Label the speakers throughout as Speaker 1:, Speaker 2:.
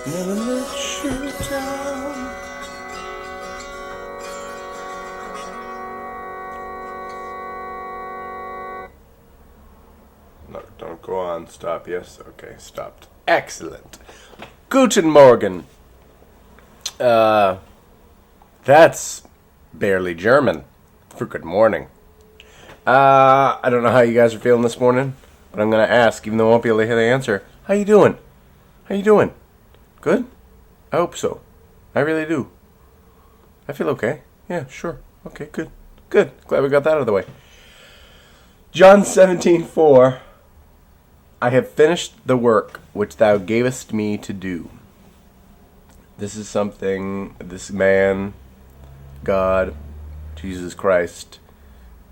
Speaker 1: Never let you down. No, don't go on. Stop. Yes. Okay. Stopped. Excellent. Guten Morgen. That's barely German for good morning. I don't know how you guys are feeling this morning, but I'm gonna ask, even though I won't be able to hear the answer. How you doing? How you doing? Good? I hope so. I really do. I feel okay. Yeah, sure. Okay, good. Good. Glad we got that out of the way. John 17:4. I have finished the work which thou gavest me to do. This is something this man, God, Jesus Christ,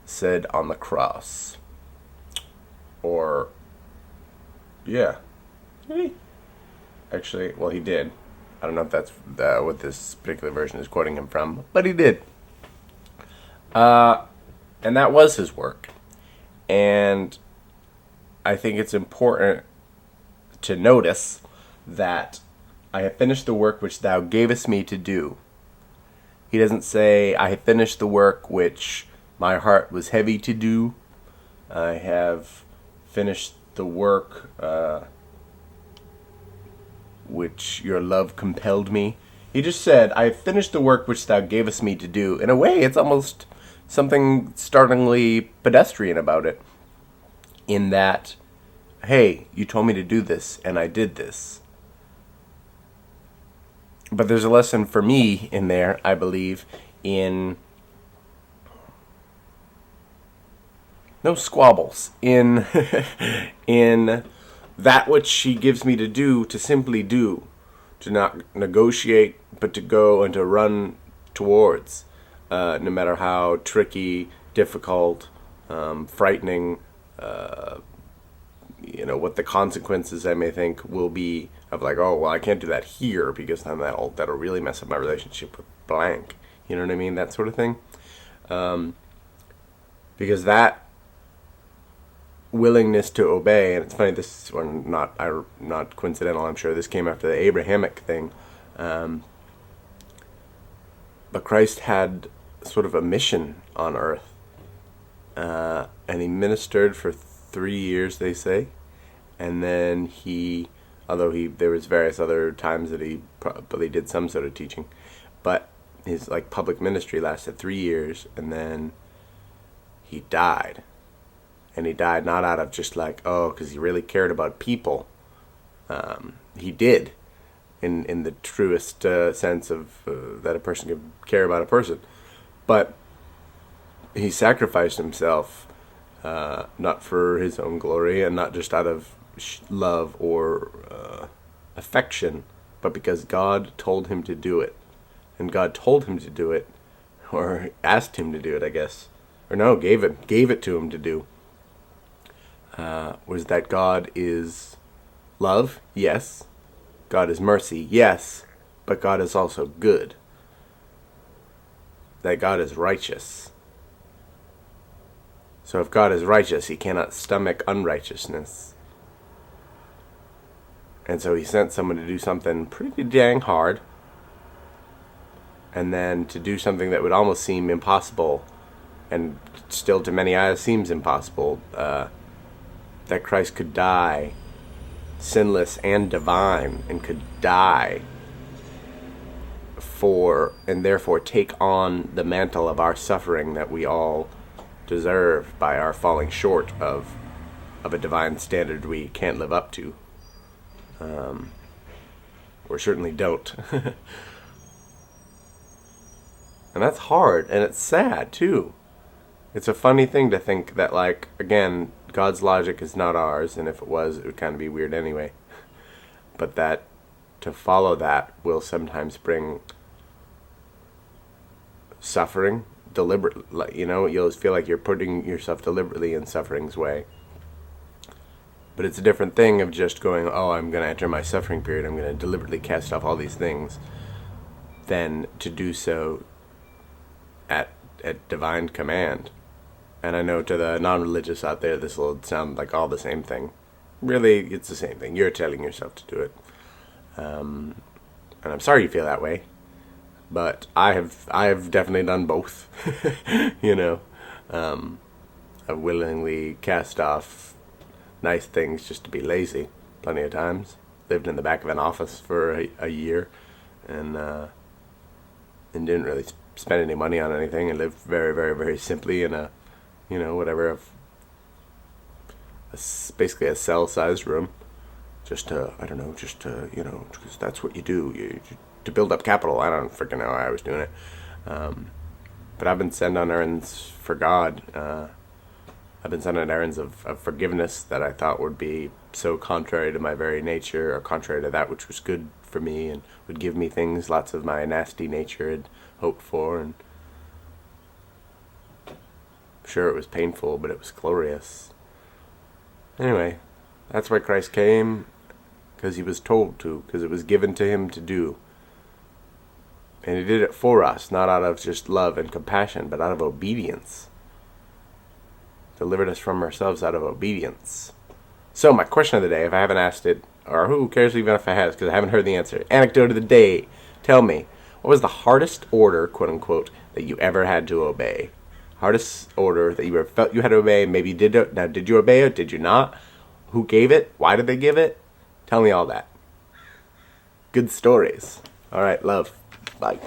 Speaker 1: said on the cross. Or, yeah. Did he? Actually, well, he did. I don't know if that's what this particular version is quoting him from, but he did. And that was his work. And I think it's important to notice that I have finished the work which thou gavest me to do. He doesn't say, I have finished the work which my heart was heavy to do. I have finished the work which your love compelled me. He just said, I have finished the work which thou gavest me to do. In a way, it's almost something startlingly pedestrian about it. In that, hey, you told me to do this, and I did this. But there's a lesson for me in there, I believe, in no squabbles, in in that which he gives me to do, to simply do, to not negotiate, but to go and to run towards, no matter how tricky, difficult, frightening, what the consequences I may think will be of like, oh, well, I can't do that here because then that'll really mess up my relationship with blank. You know what I mean? That sort of thing. Because that willingness to obey, and it's funny, this one not coincidental, I'm sure this came after the Abrahamic thing. But Christ had sort of a mission on earth. And he ministered for 3 years, they say. And then there was various other times that he probably did some sort of teaching, but his public ministry lasted 3 years, and then he died. And he died not out of just because he really cared about people. He did, in the truest sense of that a person could care about a person. But he sacrificed himself, not for his own glory, and not just out of love or affection, but because God told him to do it. And God told him to do it, or asked him to do it, I guess. Or no, gave it to him to do. Was that God is love? Yes. God is mercy? Yes. But God is also good. That God is righteous. So if God is righteous, he cannot stomach unrighteousness. And so he sent someone to do something pretty dang hard. And then to do something that would almost seem impossible, and still to many eyes seems impossible, that Christ could die sinless and divine, and could die for, and therefore take on the mantle of our suffering that we all deserve by our falling short of a divine standard we can't live up to. Or certainly don't. And that's hard, and it's sad, too. It's a funny thing to think that, again, God's logic is not ours, and if it was, it would kind of be weird anyway. But that to follow that will sometimes bring suffering deliberately. You'll feel like you're putting yourself deliberately in suffering's way. But it's a different thing of just going, oh, I'm going to enter my suffering period, I'm going to deliberately cast off all these things, than to do so at divine command. And I know to the non-religious out there, this will sound like all the same thing. Really, it's the same thing. You're telling yourself to do it. And I'm sorry you feel that way, but I have definitely done both. you know, I've willingly cast off nice things just to be lazy plenty of times. Lived in the back of an office for a year, and didn't really spend any money on anything, and lived very, very, very simply in a, basically a cell-sized room, just to, because that's what you do, to build up capital. I don't freaking know how I was doing it, but I've been sent on errands for God. I've been sent on errands of forgiveness that I thought would be so contrary to my very nature, or contrary to that which was good for me, and would give me things lots of my nasty nature had hoped for. And sure, it was painful, but it was glorious. Anyway, that's why Christ came, because he was told to, because it was given to him to do. And he did it for us, not out of just love and compassion, but out of obedience. Delivered us from ourselves out of obedience. So my question of the day, if I haven't asked it, or who cares even if I have, because I haven't heard the answer. Anecdote of the day. Tell me, what was the hardest order, quote unquote, that you ever had to obey? Hardest order that you ever felt you had to obey. Maybe you did it. Now, did you obey it? Did you not? Who gave it? Why did they give it? Tell me all that. Good stories. All right, love. Bye.